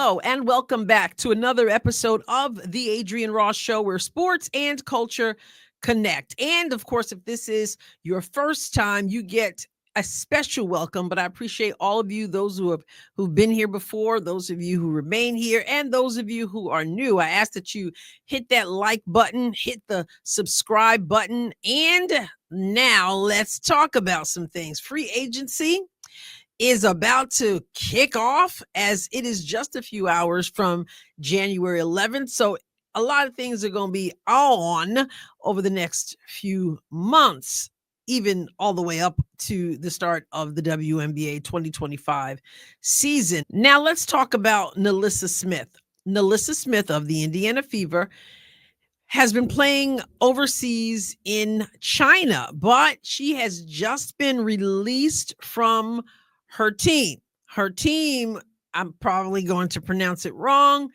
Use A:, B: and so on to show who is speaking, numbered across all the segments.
A: Hello, and welcome back to another episode of the Adrienne Ross Show, where sports and culture connect. And of course, if this is your first time, you get a special welcome. But I appreciate all of you, those who've been here before, those of you who remain here, and those of you who are new. I ask that you hit that like button, hit the subscribe button, and now let's talk about some things. Free agency is about to kick off, as it is just a few hours from January 11th. So a lot of things are going to be on over the next few months, even all the way up to the start of the WNBA 2025 season. Now let's talk about NaLyssa Smith. NaLyssa Smith of the Indiana Fever has been playing overseas in China, but she has just been released from her team. Her team, I'm probably going to pronounce it wrong,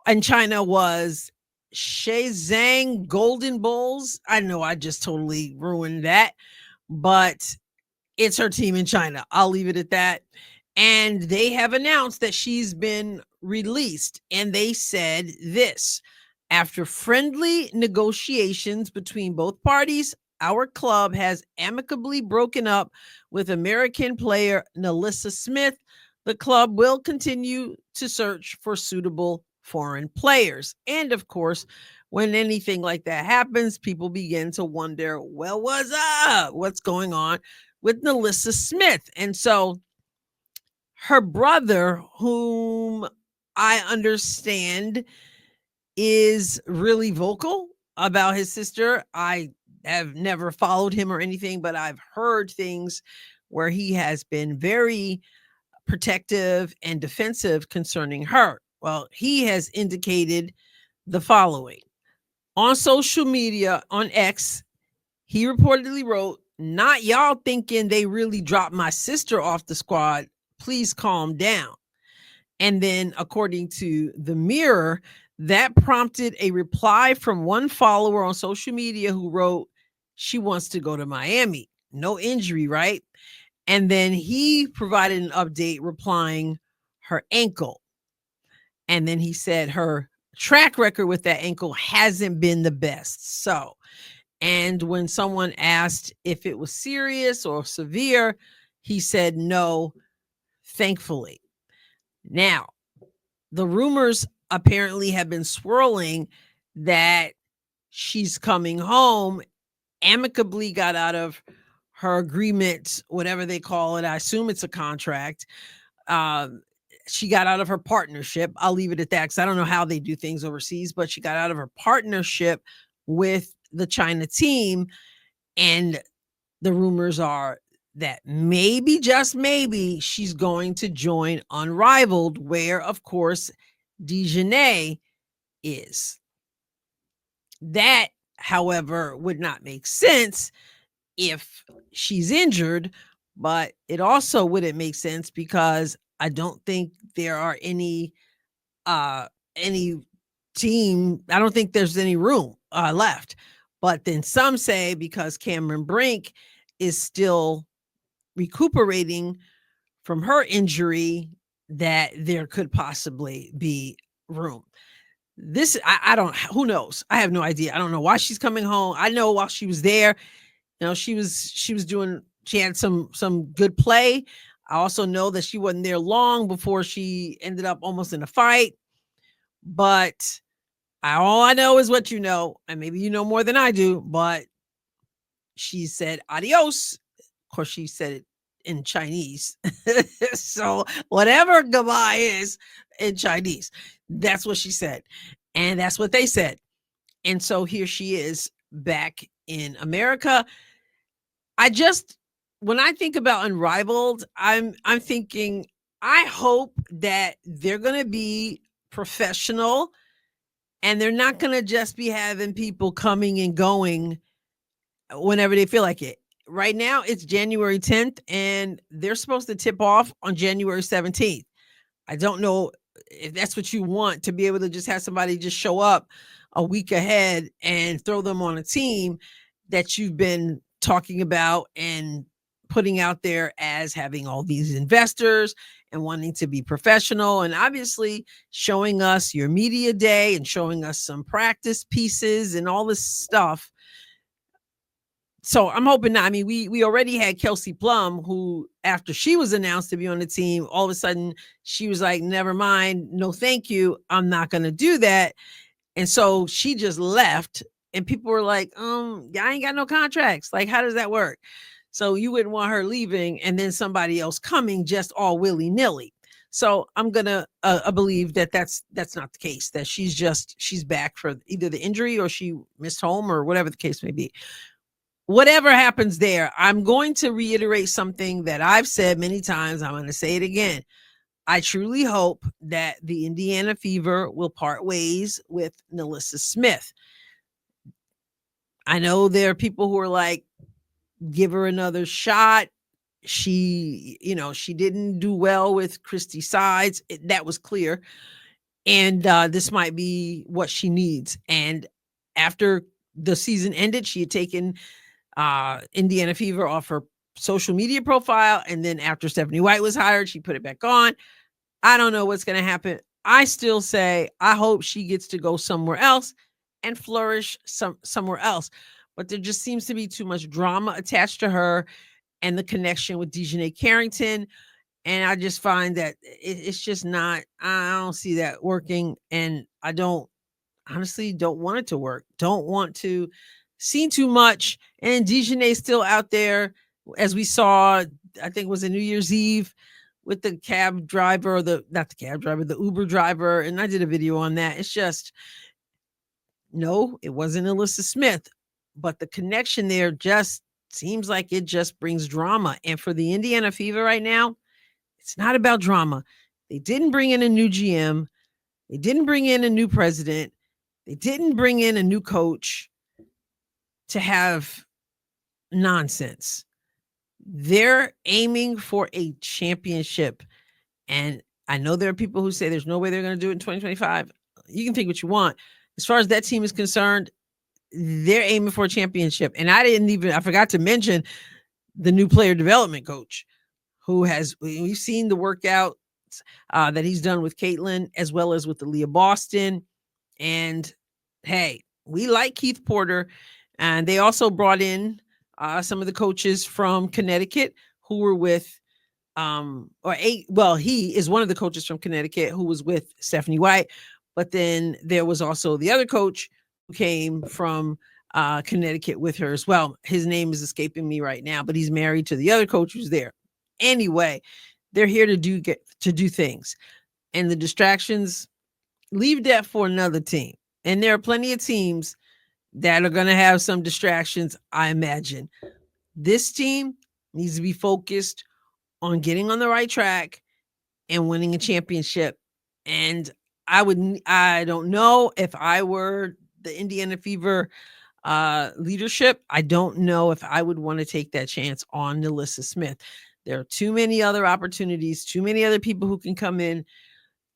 A: in China was Shenzhen Golden Bulls. I know I just totally ruined that, but it's her team in China. I'll leave it at that. And they have announced that she's been released. And they said this: after friendly negotiations between both parties, our club has amicably broken up with American player NaLyssa Smith. The club will continue to search for suitable foreign players. And of course, when anything like that happens, people begin to wonder, well, what's going on with NaLyssa Smith? And so her brother, whom I understand is really vocal about his sister. I have never followed him or anything, but I've heard things where he has been very protective and defensive concerning her. Well, he has indicated the following. On social media, on X, he reportedly wrote, "Not y'all thinking they really dropped my sister off the squad. Please calm down." And then, according to the Mirror, that prompted a reply from one follower on social media who wrote, "She wants to go to Miami. No injury, right?" And then he provided an update replying, "Her ankle." And then he said her track record with that ankle hasn't been the best. So, and when someone asked if it was serious or severe, he said no, thankfully. Now, the rumors apparently have been swirling that she's coming home, amicably got out of her agreement, whatever they call it. I assume it's a contract. She got out of her partnership. I'll leave it at that because I don't know how they do things overseas, but she got out of her partnership with the China team. And the rumors are that maybe, just maybe, she's going to join Unrivaled, where, of course, Adrienne is. That, however, would not make sense if she's injured, but it also wouldn't make sense because I don't think there are any team. I don't think there's any room left. But then some say because Cameron Brink is still recuperating from her injury, that there could possibly be room. This, I don't, who knows? I have no idea. I don't know why she's coming home. I know while she was there, she had some good play. I also know that she wasn't there long before she ended up almost in a fight. But all I know is what you know, and maybe you know more than I do, but she said adios. Of course, she said it in Chinese. So whatever goodbye is in Chinese, that's what she said. And that's what they said. And so here she is back in America. When I think about Unrivaled, I'm thinking, I hope that they're going to be professional and they're not going to just be having people coming and going whenever they feel like it. Right now, it's January 10th, and they're supposed to tip off on January 17th. I don't know if that's what you want, to be able to just have somebody just show up a week ahead and throw them on a team that you've been talking about and putting out there as having all these investors and wanting to be professional, and obviously showing us your media day and showing us some practice pieces and all this stuff. So I'm hoping not. I mean, we already had Kelsey Plum, who after she was announced to be on the team, all of a sudden she was like, never mind, no thank you, I'm not going to do that. And so she just left, and people were like, I ain't got no contracts. Like, how does that work? So you wouldn't want her leaving and then somebody else coming just all willy-nilly. So I'm gonna believe that that's not the case, that she's back for either the injury or she missed home or whatever the case may be. Whatever happens there, I'm going to reiterate something that I've said many times. I'm going to say it again. I truly hope that the Indiana Fever will part ways with NaLyssa Smith. I know there are people who are like, give her another shot. She didn't do well with Christy Sides. That was clear. And this might be what she needs. And after the season ended, she had taken Indiana Fever off her social media profile. And then after Stephanie White was hired, she put it back on. I don't know what's going to happen. I still say, I hope she gets to go somewhere else and flourish somewhere else. But there just seems to be too much drama attached to her and the connection with Dejanay Carrington. And I just find that it's just not, I don't see that working. And I honestly don't want it to work. Don't want to see too much. And Dejanay's still out there, as we saw, I think it was a New Year's Eve with the cab driver, the Uber driver. And I did a video on that. It's just, no, it wasn't NaLyssa Smith, but the connection there just seems like it just brings drama. And for the Indiana Fever right now, it's not about drama. They didn't bring in a new GM. They didn't bring in a new president. They didn't bring in a new coach to have nonsense. They're aiming for a championship. And I know there are people who say there's no way they're going to do it in 2025. You can think what you want. As far as that team is concerned, they're aiming for a championship. And I forgot to mention the new player development coach, we've seen the workouts that he's done with Caitlin as well as with the Leah Boston. And hey, we like Keith Porter. And they also brought in some of the coaches from Connecticut who were with, he is one of the coaches from Connecticut who was with Stephanie White. But then there was also the other coach who came from Connecticut with her as well. His name is escaping me right now, but he's married to the other coach who's there. Anyway, they're here to do things, and the distractions, leave that for another team. And there are plenty of teams that are going to have some distractions, I imagine. This team needs to be focused on getting on the right track and winning a championship. And I don't know if I were the Indiana Fever leadership, I don't know if I would want to take that chance on NaLyssa Smith. There are too many other opportunities, too many other people who can come in.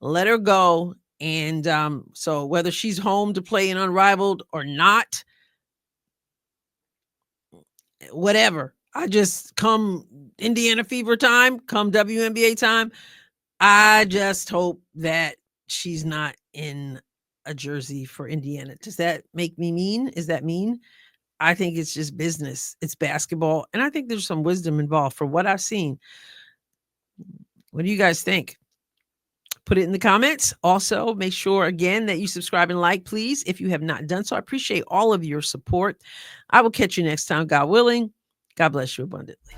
A: Let her go. And so whether she's home to play in Unrivaled or not, whatever. I just, come Indiana Fever time, come WNBA time, I just hope that she's not in a jersey for Indiana. Does that make me mean? Is that mean? I think it's just business. It's basketball. And I think there's some wisdom involved from what I've seen. What do you guys think? Put it in the comments. Also, make sure again that you subscribe and like, please, if you have not done so. I appreciate all of your support. I will catch you next time, God willing. God bless you abundantly.